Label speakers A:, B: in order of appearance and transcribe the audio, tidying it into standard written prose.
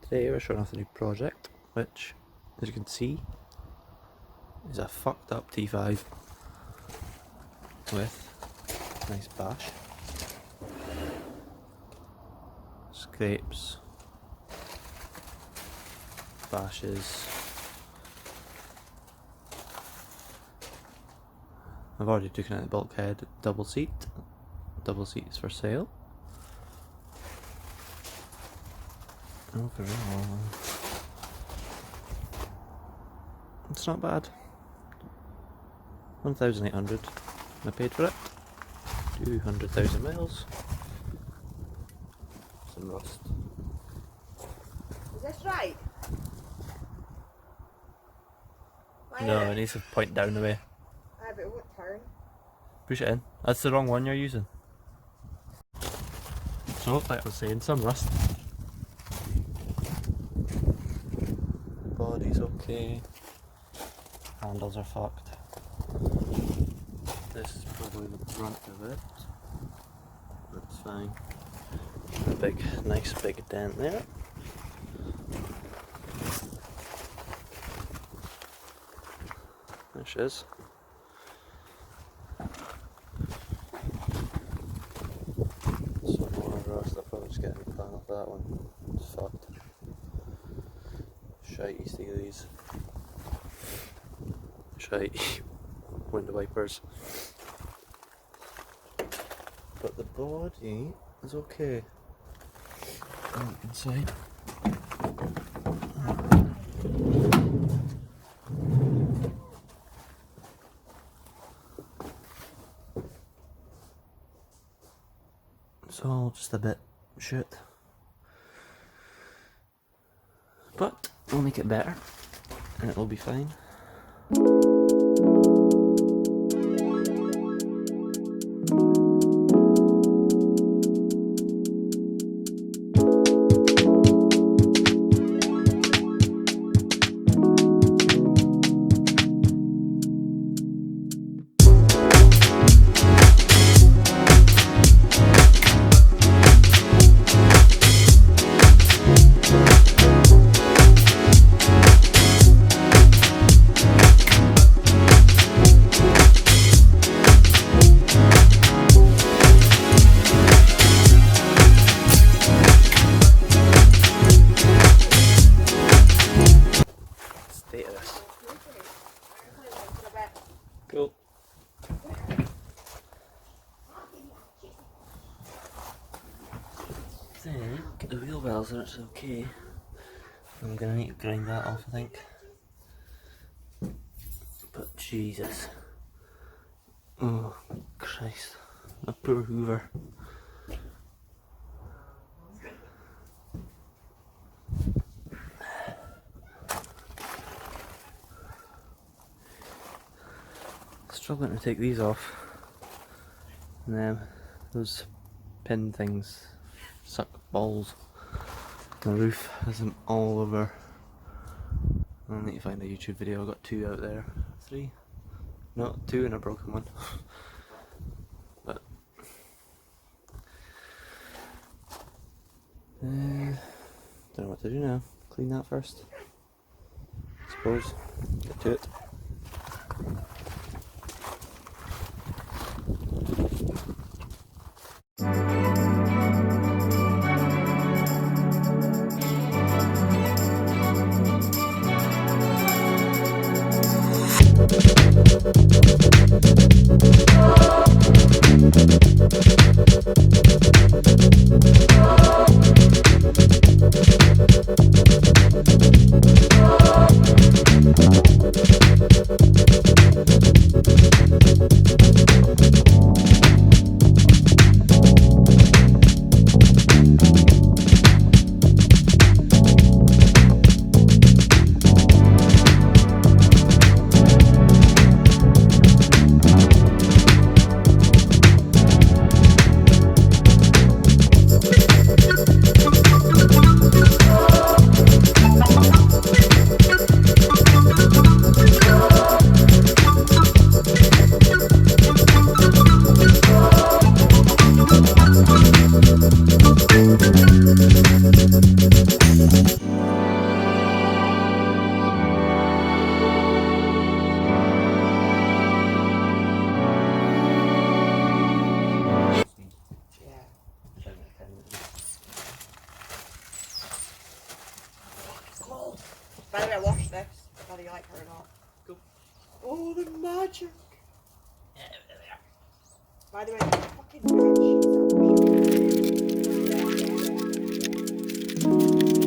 A: Today we're showing off a new project, which, as you can see, is a fucked up T5 with a nice bash, scrapes, bashes. I've already taken out the bulkhead. Double seat is for sale. Overall, it's not bad. 1,800. I paid for it. 200,000 miles. Some rust.
B: Is this right?
A: No, it needs to point down the way.
B: Ah, but it won't turn.
A: Push it in. That's the wrong one you're using. So, like I was saying, some rust. Body's okay. Handles are fucked. This is probably the front of it. That's fine. A nice big dent there. There she is. Some more rust. I'll probably just get a new pan off that one. It's fucked. Shite, you see these. Shite. Window wipers. But the body is okay. Look inside. It's all just a bit shit. But we'll make it better and it'll be fine. Cool. I think the wheel wells are actually okay. I'm gonna need to grind that off, I think. But Jesus. Oh Christ. A poor Hoover. Struggling to take these off, and then those pin things suck balls. The roof has them all over. I'll need to find a YouTube video. I've got 2 out there. 3? No, 2 and a broken one. But don't know what to do now. Clean that first, I suppose. Get to it.
B: By the way, I washed this, whether you like her or not.
A: Cool.
B: Oh, the magic! By the way, the fucking bed sheets that I washed.